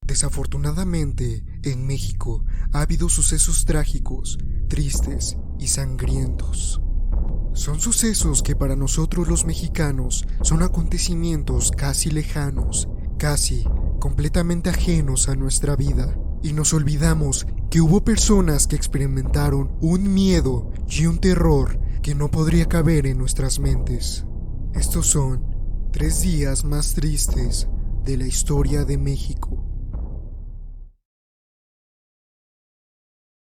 Desafortunadamente, en México ha habido sucesos trágicos, tristes y sangrientos. Son sucesos que para nosotros los mexicanos son acontecimientos casi lejanos, casi completamente ajenos a nuestra vida. Y nos olvidamos que hubo personas que experimentaron un miedo y un terror que no podría caber en nuestras mentes. Estos son 3 días más tristes de la historia de México.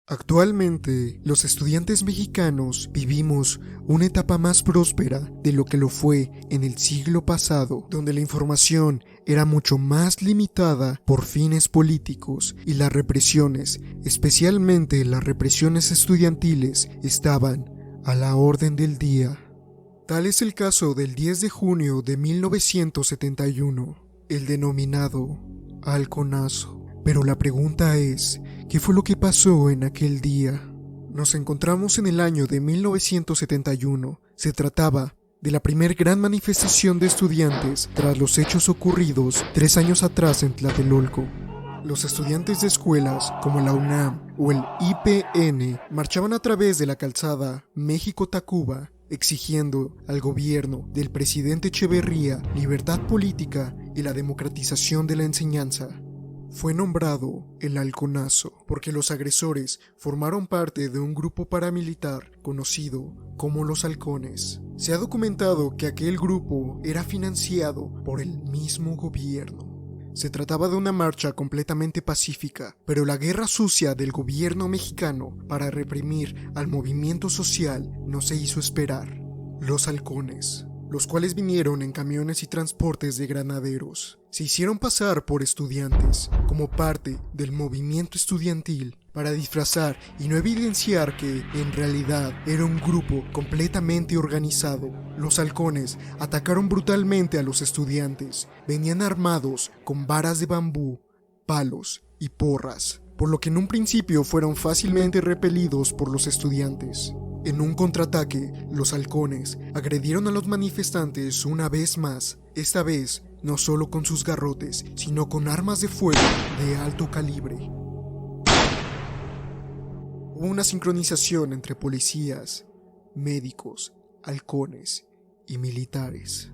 Actualmente, los estudiantes mexicanos vivimos una etapa más próspera de lo que lo fue en el siglo pasado, donde la información era mucho más limitada por fines políticos y las represiones, especialmente las represiones estudiantiles, estaban a la orden del día. Tal es el caso del 10 de junio de 1971, el denominado Halconazo. Pero la pregunta es, ¿qué fue lo que pasó en aquel día? Nos encontramos en el año de 1971. Se trataba de la primer gran manifestación de estudiantes tras los hechos ocurridos 3 años atrás en Tlatelolco. Los estudiantes de escuelas como la UNAM o el IPN marchaban a través de la calzada México-Tacuba, exigiendo al gobierno del presidente Echeverría libertad política y la democratización de la enseñanza. Fue nombrado el Halconazo porque los agresores formaron parte de un grupo paramilitar conocido como los Halcones. Se ha documentado que aquel grupo era financiado por el mismo gobierno. Se trataba de una marcha completamente pacífica, pero la guerra sucia del gobierno mexicano para reprimir al movimiento social no se hizo esperar. Los Halcones, los cuales vinieron en camiones y transportes de granaderos, se hicieron pasar por estudiantes como parte del movimiento estudiantil para disfrazar y no evidenciar que en realidad era un grupo completamente organizado. Los halcones atacaron brutalmente a los estudiantes. Venían armados con varas de bambú, palos y porras, por lo que en un principio fueron fácilmente repelidos por los estudiantes. En un contraataque, los halcones agredieron a los manifestantes una vez más, esta vez no solo con sus garrotes, sino con armas de fuego de alto calibre. Hubo una sincronización entre policías, médicos, halcones y militares.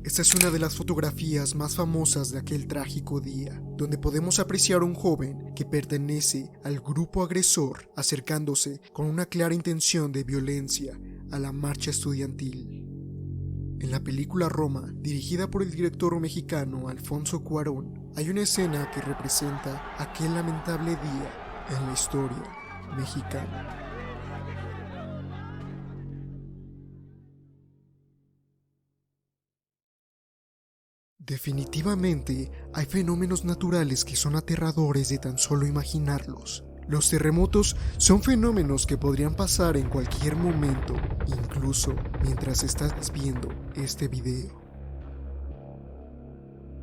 Esta es una de las fotografías más famosas de aquel trágico día, donde podemos apreciar a un joven que pertenece al grupo agresor acercándose con una clara intención de violencia a la marcha estudiantil. En la película Roma, dirigida por el director mexicano Alfonso Cuarón, hay una escena que representa aquel lamentable día en la historia mexicana. Definitivamente hay fenómenos naturales que son aterradores de tan solo imaginarlos. Los terremotos son fenómenos que podrían pasar en cualquier momento, incluso mientras estás viendo este video.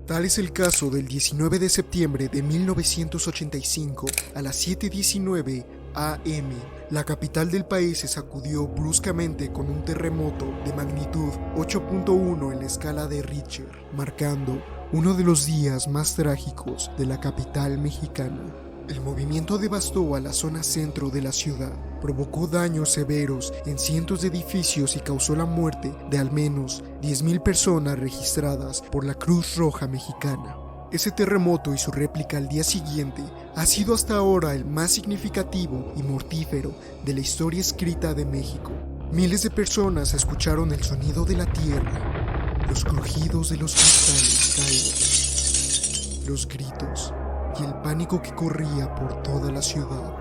Tal es el caso del 19 de septiembre de 1985 a las 7:19 AM. La capital del país se sacudió bruscamente con un terremoto de magnitud 8.1 en la escala de Richter, marcando uno de los días más trágicos de la capital mexicana. El movimiento devastó a la zona centro de la ciudad, provocó daños severos en cientos de edificios y causó la muerte de al menos 10,000 personas registradas por la Cruz Roja Mexicana. Ese terremoto y su réplica al día siguiente ha sido hasta ahora el más significativo y mortífero de la historia escrita de México. Miles de personas escucharon el sonido de la tierra, los crujidos de los cristales caídos, los gritos y el pánico que corría por toda la ciudad.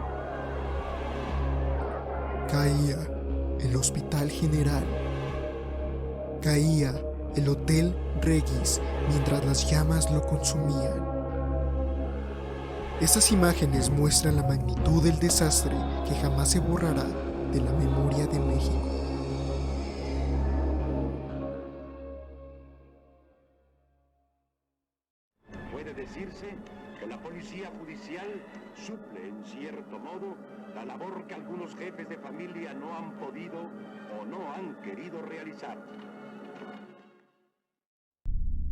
Caía el Hospital General, caía el Hotel Regis mientras las llamas lo consumían. Estas imágenes muestran la magnitud del desastre que jamás se borrará de la memoria de México. Puede decirse que la policía judicial suple, en cierto modo, la labor que algunos jefes de familia no han podido o no han querido realizar.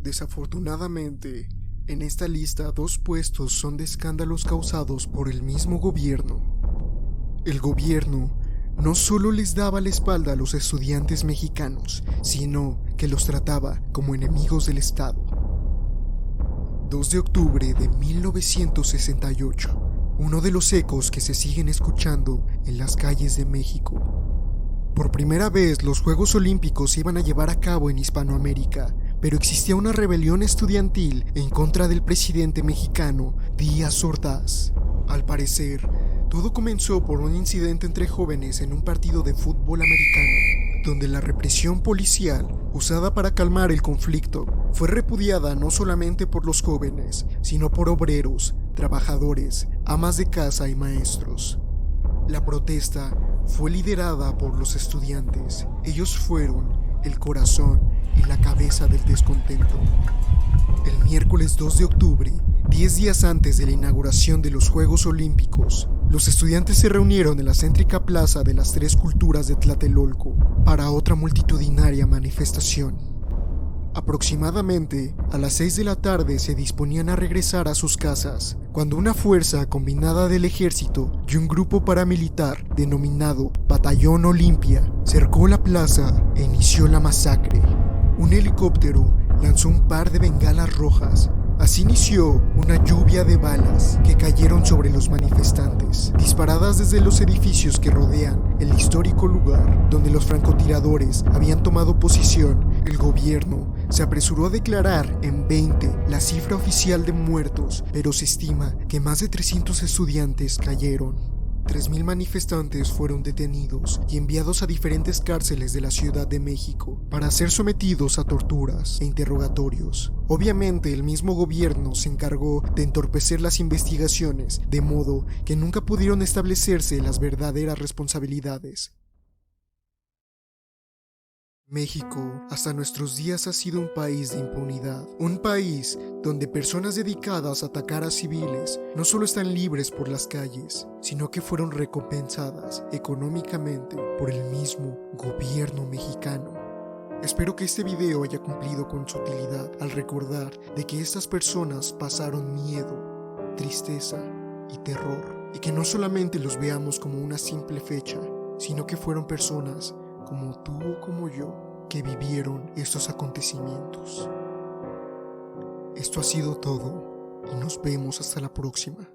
Desafortunadamente, En esta lista, 2 puestos son de escándalos causados por el mismo gobierno. El gobierno no solo les daba la espalda a los estudiantes mexicanos, sino que los trataba como enemigos del Estado. 2 de octubre de 1968, uno de los ecos que se siguen escuchando en las calles de México. Por primera vez, los Juegos Olímpicos se iban a llevar a cabo en Hispanoamérica, pero existía una rebelión estudiantil en contra del presidente mexicano Díaz Ordaz. Al parecer, todo comenzó por un incidente entre jóvenes en un partido de fútbol americano, donde la represión policial, usada para calmar el conflicto, fue repudiada no solamente por los jóvenes, sino por obreros, trabajadores, amas de casa y maestros. La protesta fue liderada por los estudiantes. Ellos fueron el corazón y la cabeza del descontento. El miércoles 2 de octubre, 10 días antes de la inauguración de los Juegos Olímpicos, los estudiantes se reunieron en la céntrica plaza de las Tres Culturas de Tlatelolco para otra multitudinaria manifestación. Aproximadamente a las 6 de la tarde se disponían a regresar a sus casas, cuando una fuerza combinada del ejército y un grupo paramilitar denominado Batallón Olimpia cercó la plaza e inició la masacre. Un helicóptero lanzó un par de bengalas rojas. Así inició una lluvia de balas que cayeron sobre los manifestantes, disparadas desde los edificios que rodean el histórico lugar donde los francotiradores habían tomado posición. El gobierno se apresuró a declarar en 20 la cifra oficial de muertos, pero se estima que más de 300 estudiantes cayeron. 3,000 manifestantes fueron detenidos y enviados a diferentes cárceles de la Ciudad de México para ser sometidos a torturas e interrogatorios. Obviamente, el mismo gobierno se encargó de entorpecer las investigaciones, de modo que nunca pudieron establecerse las verdaderas responsabilidades. México, hasta nuestros días, ha sido un país de impunidad, un país donde personas dedicadas a atacar a civiles no solo están libres por las calles, sino que fueron recompensadas económicamente por el mismo gobierno mexicano. Espero que este video haya cumplido con su utilidad al recordar de que estas personas pasaron miedo, tristeza y terror, y que no solamente los veamos como una simple fecha, sino que fueron personas como tú o como yo, que vivieron estos acontecimientos. Esto ha sido todo y nos vemos hasta la próxima.